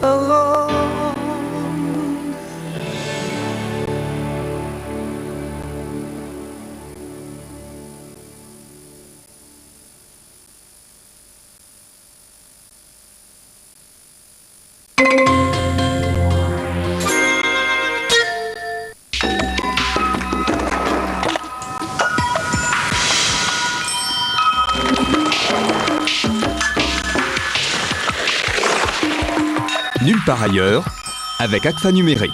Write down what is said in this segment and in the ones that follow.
alone. Nulle part ailleurs, avec Agfa Numérique.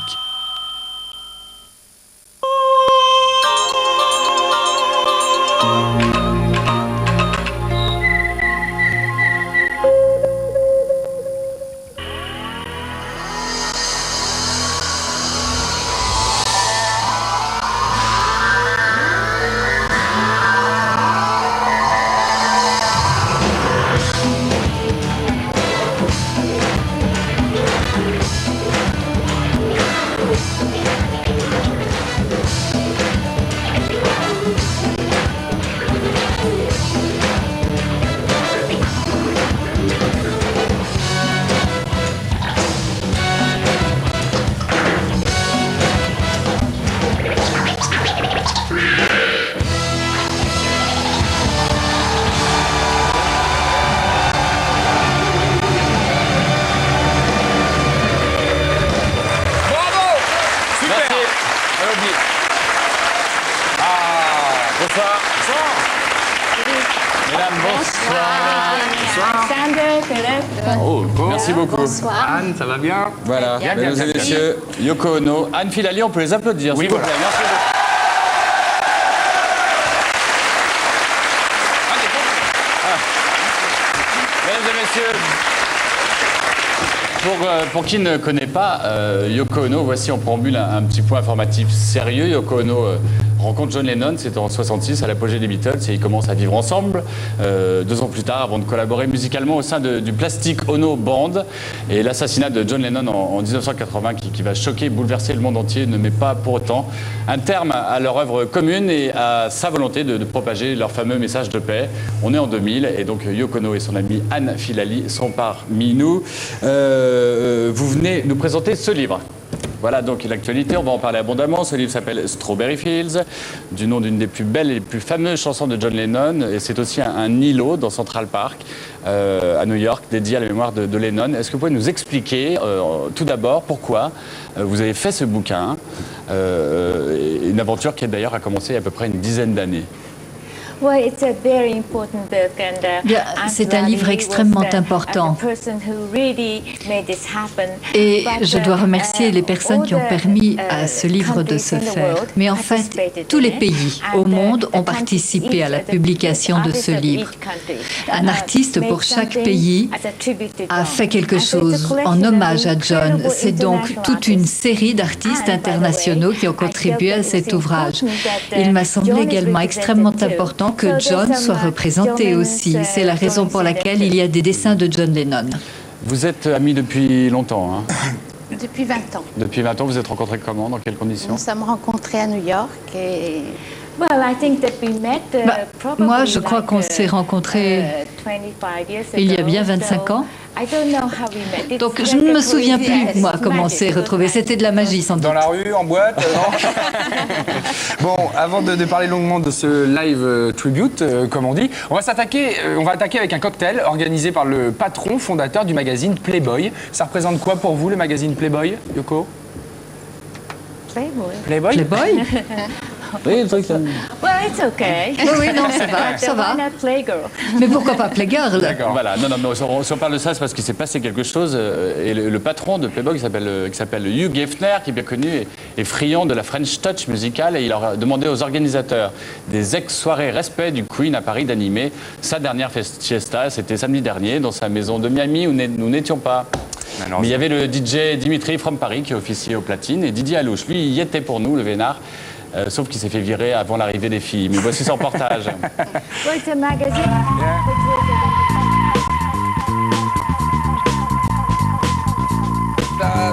Merci beaucoup. Bonsoir. Anne, ça va bien? Voilà, bien, mesdames bien, et bien. messieurs, Yoko Ono, Anne Filali, on peut les applaudir. Oui, s'il vous voilà. plaît. Merci beaucoup. Mesdames et messieurs, pour qui ne connaît pas Yoko Ono, voici en préambule un petit point informatif sérieux. Yoko Ono rencontre John Lennon, c'est en 66 à l'apogée des Beatles, et ils commencent à vivre ensemble 2 ans plus tard avant de collaborer musicalement au sein du Plastic Ono Band. Et l'assassinat de John Lennon en 1980 qui va choquer et bouleverser le monde entier ne met pas pour autant un terme à leur œuvre commune et à sa volonté de propager leur fameux message de paix. On est en 2000 et donc Yoko Ono et son amie Anne Filali sont parmi nous. Vous venez nous présenter ce livre. Voilà donc l'actualité, on va en parler abondamment. Ce livre s'appelle Strawberry Fields, du nom d'une des plus belles et les plus fameuses chansons de John Lennon. Et c'est aussi un îlot dans Central Park, à New York, dédié à la mémoire de Lennon. Est-ce que vous pouvez nous expliquer, tout d'abord, pourquoi vous avez fait ce bouquin, une aventure qui d'ailleurs a commencé il y a à peu près une dizaine d'années? C'est un livre extrêmement important. Et je dois remercier les personnes qui ont permis à ce livre de se faire. Mais en fait, tous les pays au monde ont participé à la publication de ce livre. Un artiste pour chaque pays a fait quelque chose en hommage à John. C'est donc toute une série d'artistes internationaux qui ont contribué à cet ouvrage. Il m'a semblé également extrêmement important que John soit représenté aussi. C'est la raison pour laquelle il y a des dessins de John Lennon. Vous êtes amis depuis longtemps, hein? Depuis 20 ans. Depuis 20 ans, vous êtes rencontrés comment? Dans quelles conditions? Nous sommes rencontrés à New York et... Moi, je crois qu'on s'est rencontrés il y a bien 25 ans. Donc, je ne me souviens plus, moi, comment on s'est retrouvés. C'était de la magie, sans doute. Dans la rue, en boîte, non? Bon, avant de parler longuement de ce live tribute, comme on dit, on va attaquer avec un cocktail organisé par le patron fondateur du magazine Playboy. Ça représente quoi pour vous, le magazine Playboy, Yoko? Playboy? Playboy? Oui, le truc, ça... Oui, non, ça va. Mais pourquoi pas Playgirl? D'accord. Voilà, non, mais si on parle de ça, c'est parce qu'il s'est passé quelque chose. Et le patron de Playboy, qui s'appelle Hugh Hefner, qui est bien connu, est friand de la French Touch musicale. Et il leur a demandé aux organisateurs des ex-soirées respect du Queen à Paris d'animer sa dernière fiesta. C'était samedi dernier, dans sa maison de Miami, où nous n'étions pas. Mais il y avait le DJ Dimitri from Paris qui officiait aux platines. Et Didier Alouche, lui, il y était pour nous, le vénard. Sauf qu'il s'est fait virer avant l'arrivée des filles. Mais voici son reportage.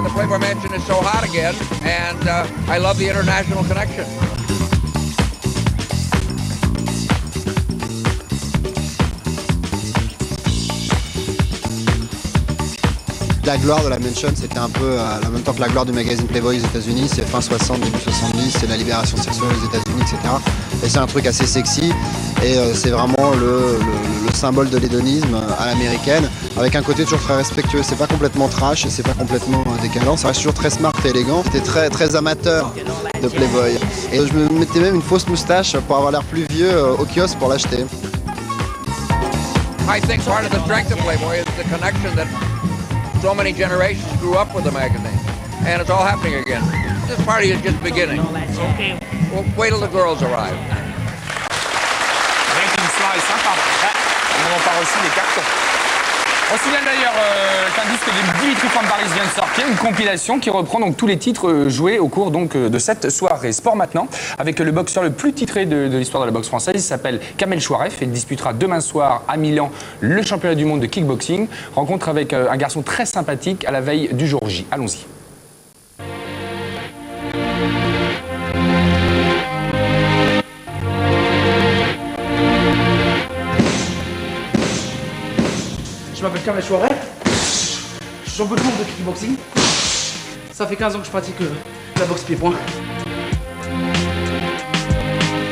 The Playboy Mansion is so hot again, and I love the international connection. La gloire de la Mansion, c'était un peu en même temps que la gloire du magazine Playboy aux États-Unis. C'est fin 60, début 70, c'est la libération sexuelle aux États-Unis, etc. Et c'est un truc assez sexy. Et c'est vraiment le symbole de l'hédonisme à l'américaine, avec un côté toujours très respectueux. C'est pas complètement trash et c'est pas complètement décalant. Ça reste toujours très smart et élégant. C'était très, très amateur de Playboy. Et je me mettais même une fausse moustache pour avoir l'air plus vieux au kiosque pour l'acheter. I think part of the strength of Playboy is the connection that so many generations grew up with the magazine. And it's all happening again. This party is just beginning. Well, wait till the girls arrive. Avec une soirée sympa. On en parle aussi des cartons. On se souvient d'ailleurs qu'un disque de Dimitri Van Parijs vient de sortir, une compilation qui reprend donc tous les titres joués au cours donc, de cette soirée. Sport maintenant, avec le boxeur le plus titré de l'histoire de la boxe française. Il s'appelle Kamel Chouaref et il disputera demain soir à Milan le championnat du monde de kickboxing. Rencontre avec un garçon très sympathique à la veille du jour J. Allons-y. Je m'appelle Kamel Chouaref, je suis champion du monde de kickboxing. Ça fait 15 ans que je pratique la boxe pied-point.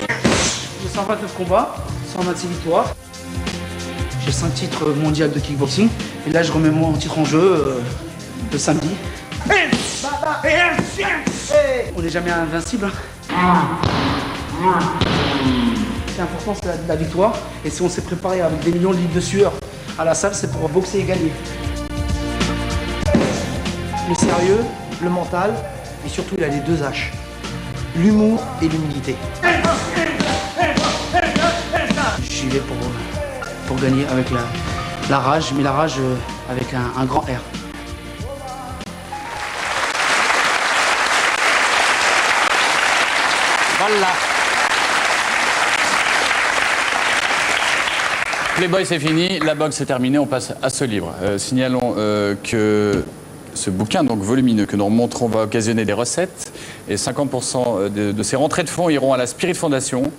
J'ai 129 combats, 126 victoires. J'ai 5 titres mondiaux de kickboxing. Et là, je remets mon titre en jeu le samedi. On n'est jamais invincible. C'est important, c'est la victoire. Et si on s'est préparé avec des millions de litres de sueur à la salle, c'est pour boxer et gagner. Le sérieux, le mental, et surtout il a les 2 H. L'humour et l'humilité. J'y vais pour gagner avec la rage, mais la rage avec un grand R. Voilà. Playboy, c'est fini, la boxe c'est terminé, on passe à ce livre. Signalons que ce bouquin, donc volumineux, que nous remonterons, va occasionner des recettes et 50% de ces rentrées de fonds iront à la Spirit Foundation,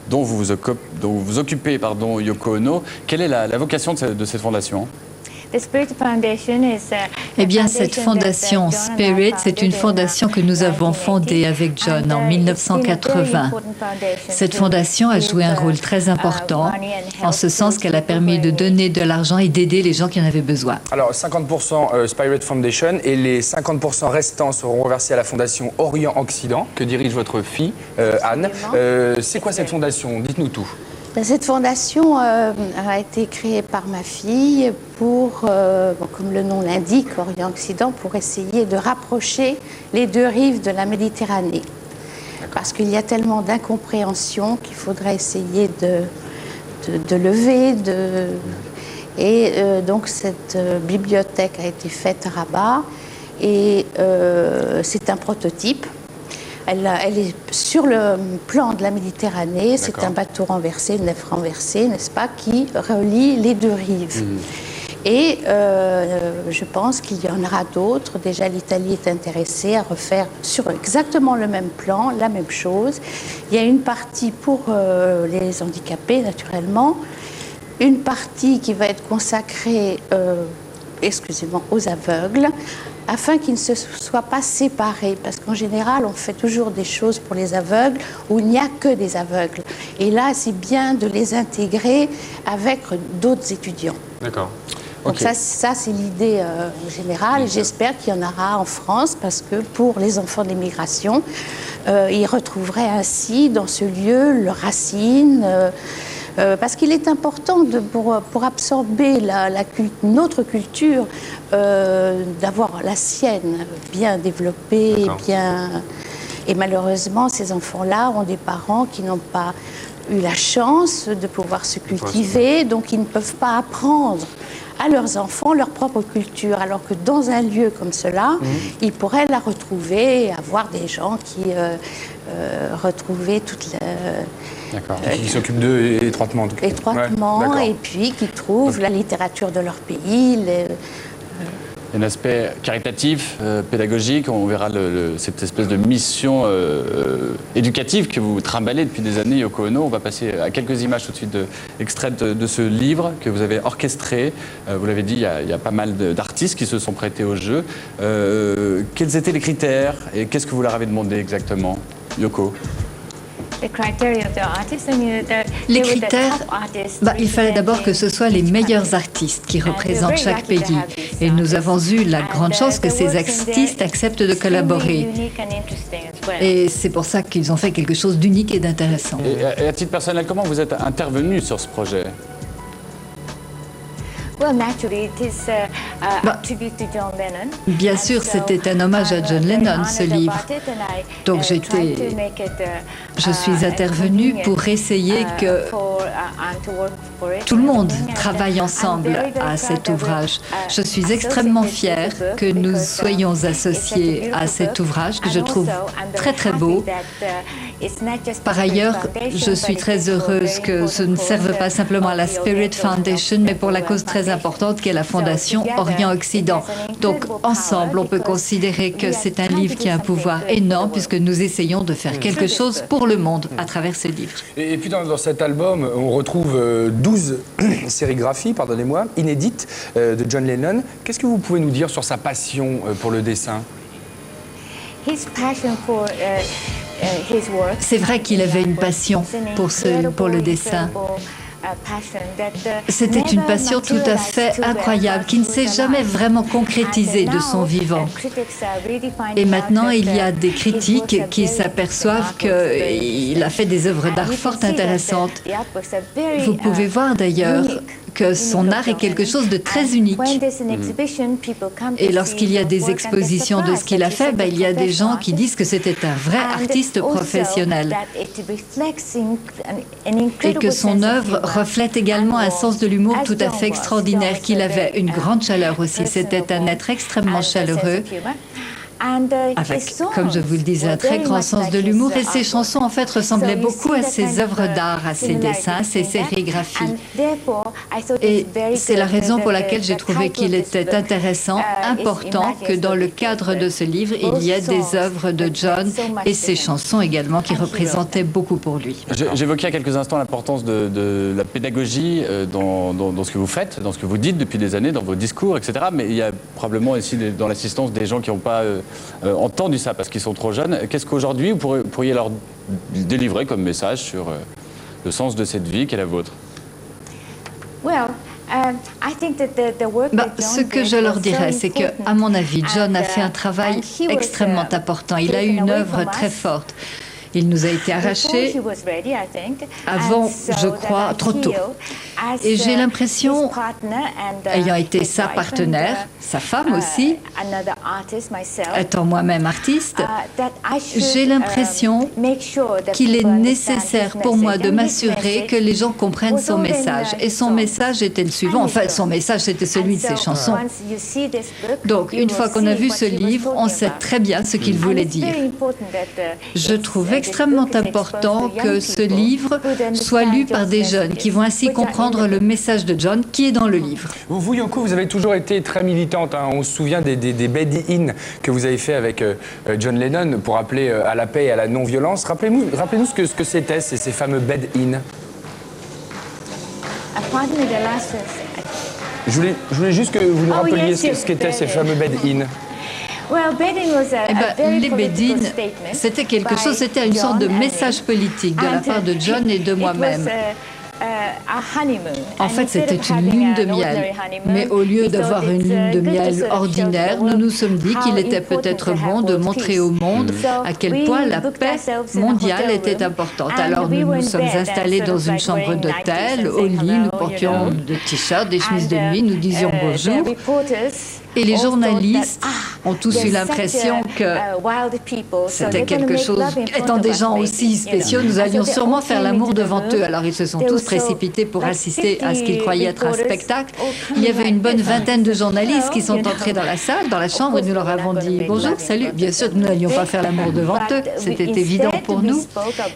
dont vous vous occupez, Yoko Ono. Quelle est la vocation de cette fondation ? Eh bien, cette fondation Spirit, c'est une fondation que nous avons fondée avec John en 1980. Cette fondation a joué un rôle très important, en ce sens qu'elle a permis de donner de l'argent et d'aider les gens qui en avaient besoin. Alors, 50% Spirit Foundation et les 50% restants seront reversés à la fondation Orient-Occident, que dirige votre fille, Anne. C'est quoi cette fondation ? Dites-nous tout. Cette fondation a été créée par ma fille pour, comme le nom l'indique, Orient-Occident, pour essayer de rapprocher les 2 rives de la Méditerranée. Parce qu'il y a tellement d'incompréhension qu'il faudrait essayer de lever. Donc cette bibliothèque a été faite à Rabat et c'est un prototype. Elle est sur le plan de la Méditerranée, c'est un bateau renversé, nef renversée, n'est-ce pas, qui relie les 2 rives. Et je pense qu'il y en aura d'autres. Déjà, l'Italie est intéressée à refaire sur exactement le même plan, la même chose. Il y a une partie pour les handicapés, naturellement, une partie qui va être consacrée exclusivement aux aveugles, afin qu'ils ne se soient pas séparés. Parce qu'en général, on fait toujours des choses pour les aveugles où il n'y a que des aveugles. Et là, c'est bien de les intégrer avec d'autres étudiants. D'accord. Donc ça c'est l'idée générale. Et j'espère qu'il y en aura en France, parce que pour les enfants de l'immigration, ils retrouveraient ainsi dans ce lieu leurs racines. Parce qu'il est important, pour absorber notre culture, d'avoir la sienne bien développée, Et malheureusement, ces enfants-là ont des parents qui n'ont pas eu la chance de pouvoir se cultiver, donc ils ne peuvent pas apprendre à leurs enfants leur propre culture, alors que dans un lieu comme cela, ils pourraient la retrouver et avoir des gens qui retrouver toute la... qui s'occupent d'eux étroitement, en tout cas. Étroitement, et puis qui trouvent la littérature de leur pays. un aspect caritatif, pédagogique. On verra cette espèce de mission éducative que vous trimballez depuis des années, Yoko Ono. On va passer à quelques images tout de suite extraites de ce livre que vous avez orchestré. Vous l'avez dit, il y a pas mal d'artistes qui se sont prêtés au jeu. Quels étaient les critères et qu'est-ce que vous leur avez demandé exactement, Yoko ? Les critères, il fallait d'abord que ce soient les meilleurs artistes qui représentent chaque pays. Et nous avons eu la grande chance que ces artistes acceptent de collaborer. Et c'est pour ça qu'ils ont fait quelque chose d'unique et d'intéressant. Et à titre personnel, comment vous êtes intervenu sur ce projet ? Bien sûr, c'était un hommage à John Lennon, ce livre. Donc je suis intervenue pour essayer que tout le monde travaille ensemble à cet ouvrage. Je suis extrêmement fière que nous soyons associés à cet ouvrage que je trouve très très beau. Par ailleurs, je suis très heureuse que ce ne serve pas simplement à la Spirit Foundation, mais pour la cause très importante qu'est la Fondation Orient-Occident. Donc, ensemble, on peut considérer que c'est un livre qui a un pouvoir énorme puisque nous essayons de faire quelque chose pour le monde à travers ce livre. Et puis dans cet album, on retrouve 12 sérigraphies, pardonnez-moi, inédites de John Lennon. Qu'est-ce que vous pouvez nous dire sur sa passion pour le dessin ? C'est vrai qu'il avait une passion pour le dessin. C'était une passion tout à fait incroyable qui ne s'est jamais vraiment concrétisée de son vivant. Et maintenant, il y a des critiques qui s'aperçoivent qu'il a fait des œuvres d'art fort intéressantes. Vous pouvez voir d'ailleurs que son art est quelque chose de très unique. Et lorsqu'il y a des expositions de ce qu'il a fait, il y a des gens qui disent que c'était un vrai artiste professionnel. Et que son œuvre reflète également un sens de l'humour tout à fait extraordinaire, qu'il avait une grande chaleur aussi. C'était un être extrêmement chaleureux, avec, comme je vous le disais, un très grand sens de l'humour. Et ses chansons, en fait, ressemblaient beaucoup à ses œuvres d'art, à ses dessins, ses sérigraphies. Et c'est la raison pour laquelle j'ai trouvé qu'il était intéressant, important, que dans le cadre de ce livre, il y ait des œuvres de John et ses chansons également qui représentaient beaucoup pour lui. J'évoquais il y a quelques instants l'importance de la pédagogie dans ce que vous faites, dans ce que vous dites depuis des années, dans vos discours, etc. Mais il y a probablement aussi dans l'assistance des gens qui n'ont pas entendu ça parce qu'ils sont trop jeunes. Qu'est-ce qu'aujourd'hui vous pourriez leur délivrer comme message sur le sens de cette vie qu'est la vôtre ? Ce que je leur dirais, c'est que, à mon avis, John a fait un travail extrêmement important. Il a eu une œuvre très forte. Il nous a été arraché avant, je crois, trop tôt. Et j'ai l'impression, ayant été sa partenaire, sa femme aussi, étant moi-même artiste, j'ai l'impression qu'il est nécessaire pour moi de m'assurer que les gens comprennent son message. Et son message était le suivant. Enfin, son message, c'était celui de ses chansons. Donc, une fois qu'on a vu ce livre, on sait très bien ce qu'il voulait dire. Je trouve extrêmement important que ce livre soit lu par des jeunes qui vont ainsi comprendre le message de John qui est dans le livre. Vous, Yoko, vous avez toujours été très militante. On se souvient des bed-in que vous avez fait avec John Lennon pour appeler à la paix et à la non-violence. Rappelez-nous ce que c'était, ces fameux bed-in. Je voulais juste que vous nous rappeliez ce qu'étaient ces fameux bed-in. Les bed-in, c'était quelque chose, c'était une sorte de message politique de la part de John et de moi-même. En fait, c'était une lune de miel. Mais au lieu d'avoir une lune de miel ordinaire, nous nous sommes dit qu'il était peut-être bon de montrer au monde à quel point la paix mondiale était importante. Alors nous nous sommes installés dans une chambre d'hôtel. Au lit, nous portions des t-shirts, des chemises de nuit, nous disions bonjour. Et les journalistes ont tous eu l'impression que c'était quelque chose. Étant des gens aussi spéciaux, nous allions sûrement faire l'amour devant eux. Alors ils se sont tous précipités pour assister à ce qu'ils croyaient être un spectacle. Il y avait une bonne vingtaine de journalistes qui sont entrés dans la salle, dans la chambre, et nous leur avons dit « Bonjour, salut ». Bien sûr, nous n'allions pas faire l'amour devant eux, c'était évident pour nous.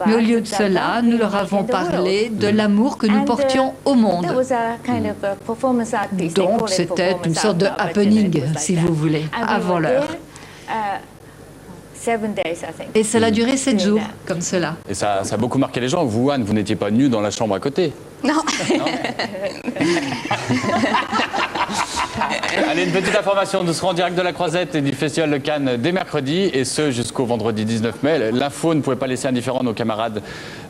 Mais au lieu de cela, nous leur avons parlé de l'amour que nous portions au monde. Donc, c'était une sorte de happening, si vous voulez, avant l'heure. Et cela a duré 7 jours, comme cela. Et ça a beaucoup marqué les gens. Vous, Anne, vous n'étiez pas nue dans la chambre à côté. Non. Allez, une petite information. Nous serons en direct de la Croisette et du Festival de Cannes dès mercredi, et ce jusqu'au vendredi 19 mai. L'info ne pouvait pas laisser indifférent nos camarades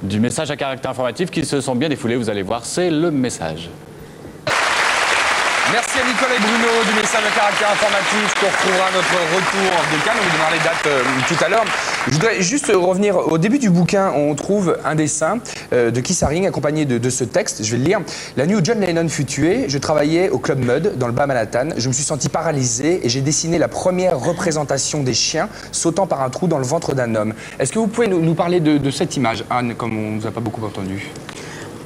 du message à caractère informatif qui se sont bien défoulés. Vous allez voir, c'est le message. Merci à Nicolas et Bruno du message à caractère informatif qu'on retrouvera notre retour de Cannes. On vous donnera les dates tout à l'heure. Je voudrais juste revenir au début du bouquin. On trouve un dessin de Keith Haring accompagné de ce texte. Je vais le lire. La nuit où John Lennon fut tué, je travaillais au Club Mud dans le bas Manhattan. Je me suis senti paralysé et j'ai dessiné la première représentation des chiens sautant par un trou dans le ventre d'un homme. Est-ce que vous pouvez nous parler de cette image, Anne, comme on ne vous a pas beaucoup entendu?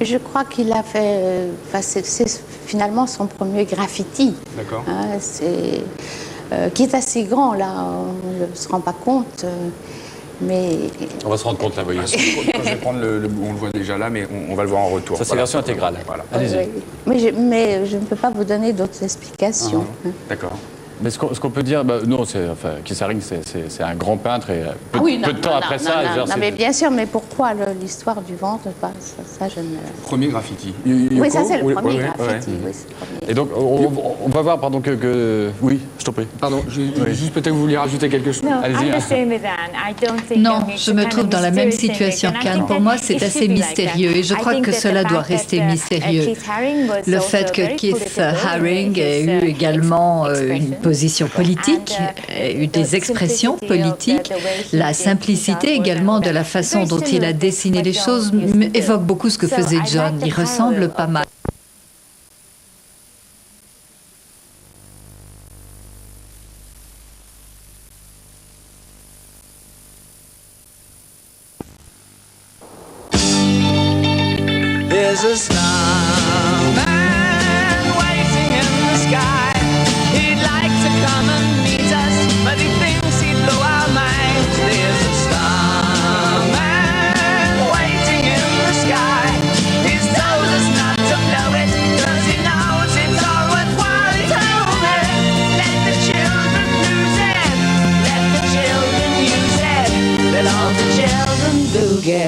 Je crois qu'il a fait... c'est finalement son premier graffiti. D'accord. Hein, qui est assez grand, là, on ne se rend pas compte. Mais... On va se rendre compte là, voyez. Je vais prendre on le voit déjà là, mais on va le voir en retour. Ça, c'est version intégrale. Voilà. Allez-y. Mais je ne peux pas vous donner d'autres explications. D'accord. Mais ce qu'on peut dire, Keith Haring, c'est un grand peintre, et peu de temps après ça... Non, mais bien sûr, mais pourquoi l'histoire du ventre, ça je ne... Premier graffiti. Oui, ça c'est le premier graffiti. Oui, c'est le premier. Et donc, on va voir, pardon, que... Oui, je t'en prie. Pardon, juste peut-être que vous vouliez rajouter quelque chose. Allez-y. Non, je me trouve dans la même situation qu'Anne. Pour moi, c'est assez mystérieux et je crois que cela doit rester mystérieux. Le fait que Keith Haring ait eu également une position politique, eu des expressions politiques, la simplicité également de la façon dont il a dessiné les choses évoque beaucoup ce que faisait John. Il ressemble pas mal. There's a starman waiting in the sky. He'd like to come and meet us, but he thinks he'd blow our minds. There's a starman waiting in the sky. He's told us not to blow it, 'cause he knows it's all worthwhile. He told me, let the children lose it, let the children use it, let all the children boogie.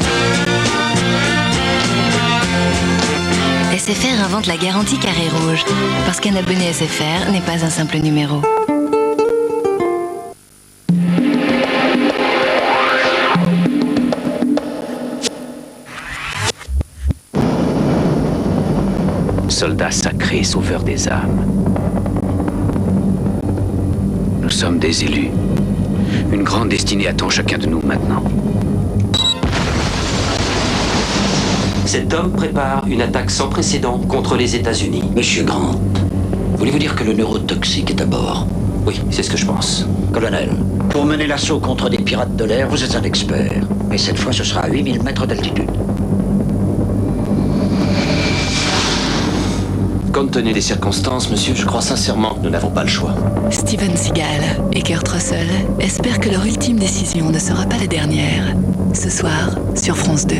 SFR invente la garantie carré rouge, parce qu'un abonné SFR n'est pas un simple numéro. Soldats sacrés, sauveurs des âmes. Nous sommes des élus. Une grande destinée attend chacun de nous maintenant. Cet homme prépare une attaque sans précédent contre les États-Unis. Monsieur Grant, voulez-vous dire que le neurotoxique est à bord? Oui, c'est ce que je pense. Colonel, pour mener l'assaut contre des pirates de l'air, vous êtes un expert. Mais cette fois, ce sera à 8000 mètres d'altitude. Compte tenu des circonstances, monsieur, je crois sincèrement que nous n'avons pas le choix. Steven Seagal et Kurt Russell espèrent que leur ultime décision ne sera pas la dernière. Ce soir, sur France 2.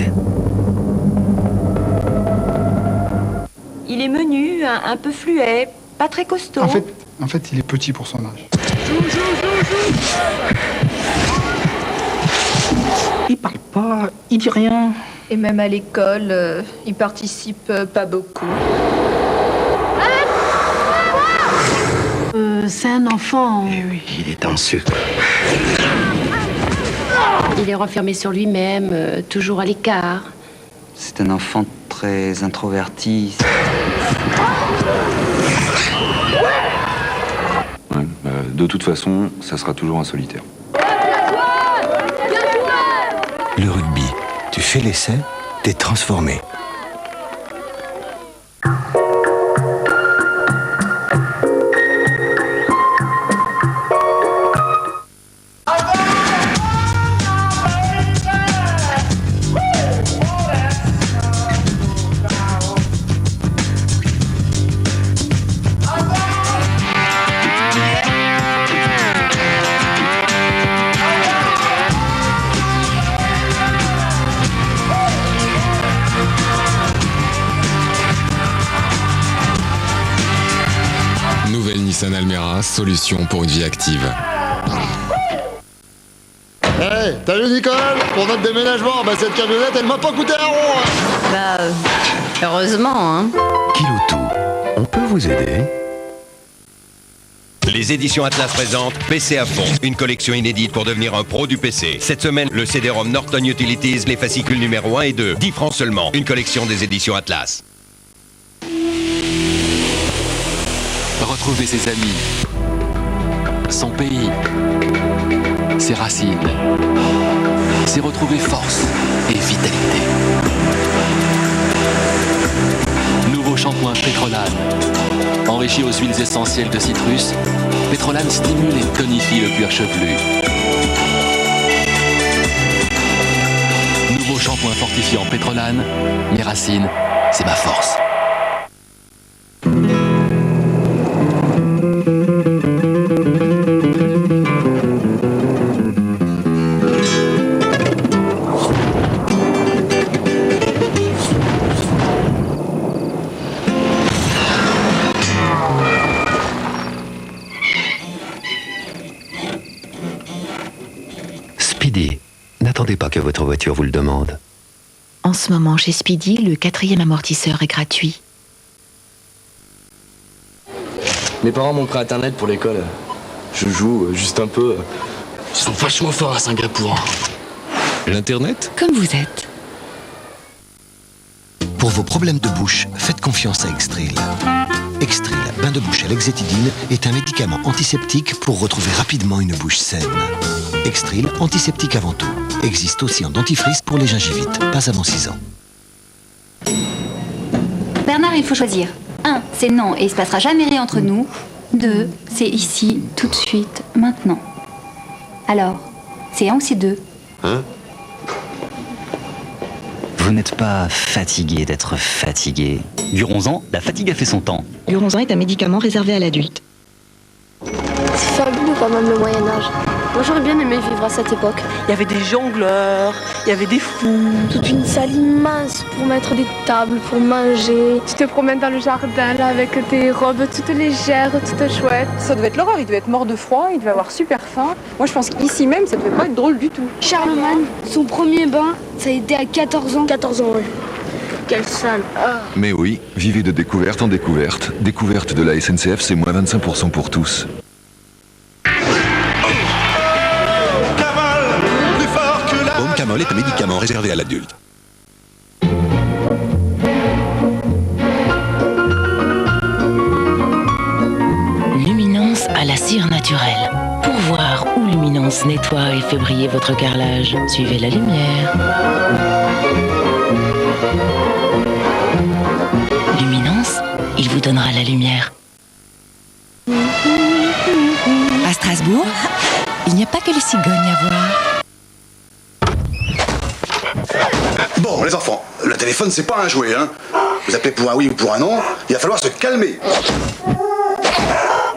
Il est menu, un peu fluet, pas très costaud. En fait, il est petit pour son âge. Il parle pas, il dit rien. Et même à l'école, il participe pas beaucoup. C'est un enfant. Eh oui, il est en sucre. Il est renfermé sur lui-même, toujours à l'écart. C'est un enfant très introverti. Ouais, de toute façon, ça sera toujours un solitaire. Le rugby, tu fais l'essai, t'es transformé. solution pour une vie active. Hey, t'as vu Nicole? Pour notre déménagement, cette camionnette, elle m'a pas coûté un rond. Heureusement, hein. Kiloutou, on peut vous aider? Les éditions Atlas présentent PC à fond, une collection inédite pour devenir un pro du PC. Cette semaine, le CD-ROM Norton Utilities, les fascicules numéro 1 et 2. 10 francs seulement, une collection des éditions Atlas. Retrouver ses amis, son pays, ses racines. C'est retrouver force et vitalité. Nouveau shampoing Pétrolane. Enrichi aux huiles essentielles de citrus, Pétrolane stimule et tonifie le cuir chevelu. Nouveau shampoing fortifiant Pétrolane. Mes racines, c'est ma force. Speedy, n'attendez pas que votre voiture vous le demande. En ce moment, chez Speedy, le 4e amortisseur est gratuit. Mes parents m'ont pris Internet pour l'école. Je joue juste un peu. Ils sont vachement forts à Singapour. L'Internet? Comme vous êtes. Pour vos problèmes de bouche, faites confiance à Extril. Extril, bain de bouche à l'exétidine, est un médicament antiseptique pour retrouver rapidement une bouche saine. Extril, antiseptique avant tout. Existe aussi en dentifrice pour les gingivites, pas avant 6 ans. Bernard, il faut choisir. 1, c'est non et il se passera jamais rien entre nous. 2, c'est ici, tout de suite, maintenant. Alors, c'est 1 ou c'est 2? Hein? Vous n'êtes pas fatigué d'être fatigué. Guronzan, la fatigue a fait son temps. Guronzan est un médicament réservé à l'adulte. C'est fabuleux quand même le Moyen-Âge. Moi j'aurais bien aimé vivre à cette époque. Il y avait des jongleurs, il y avait des fous. Toute une salle immense pour mettre des tables, pour manger. Tu te promènes dans le jardin là avec tes robes toutes légères, toutes chouettes. Ça devait être l'horreur, il devait être mort de froid, il devait avoir super faim. Moi je pense qu'ici même ça devait pas être drôle du tout. Charlemagne, son premier bain, ça a été à 14 ans. 14 ans, oui. Quelle salle. Ah. Mais oui, vivez de découverte en découverte. Découverte de la SNCF, c'est moins 25% pour tous. Baume Camol est un médicament réservé à l'adulte. Luminance à la cire naturelle. Pour voir où Luminance nettoie et fait briller votre carrelage, suivez la lumière. Luminance, il vous donnera la lumière. À Strasbourg, il n'y a pas que les cigognes à voir. Bon, les enfants, le téléphone, c'est pas un jouet, hein. Vous appelez pour un oui ou pour un non, il va falloir se calmer.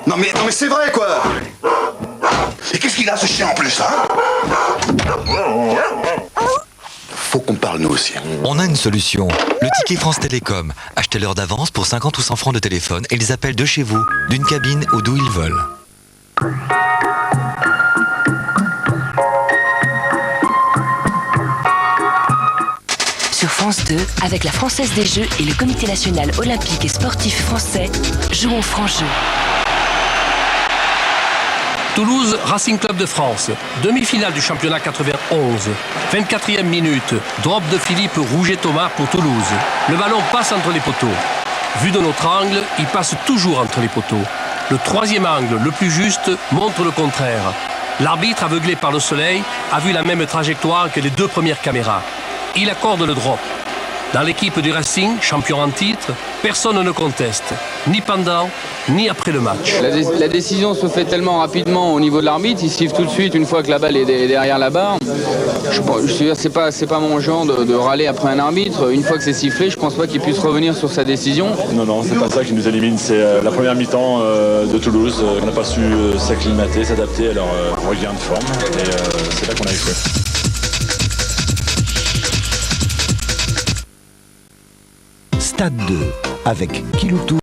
Non mais c'est vrai, quoi. Et qu'est-ce qu'il a, ce chien, en plus, hein? Faut qu'on parle, nous aussi. On a une solution. Le ticket France Télécom. Achetez l'heure d'avance pour 50 ou 100 francs de téléphone et ils appellent de chez vous, d'une cabine ou d'où ils veulent. Sur France 2, avec la Française des Jeux et le Comité national olympique et sportif français, jouons franc-jeu. Toulouse, Racing Club de France. Demi-finale du championnat 91. 24e minute. Drop de Philippe Rouget-Thomas pour Toulouse. Le ballon passe entre les poteaux. Vu de notre angle, il passe toujours entre les poteaux. Le troisième angle, le plus juste, montre le contraire. L'arbitre, aveuglé par le soleil, a vu la même trajectoire que les 2 premières caméras. Il accorde le drop. Dans l'équipe du Racing, champion en titre, personne ne conteste, ni pendant, ni après le match. La décision se fait tellement rapidement au niveau de l'arbitre, il siffle tout de suite une fois que la balle est derrière la barre. C'est pas mon genre de râler après un arbitre. Une fois que c'est sifflé, je pense pas qu'il puisse revenir sur sa décision. Non, c'est pas ça qui nous élimine, c'est la première mi-temps de Toulouse. On n'a pas su s'acclimater, s'adapter à leur regain de forme, et c'est là qu'on a échoué. Stade 2, avec Kiloutou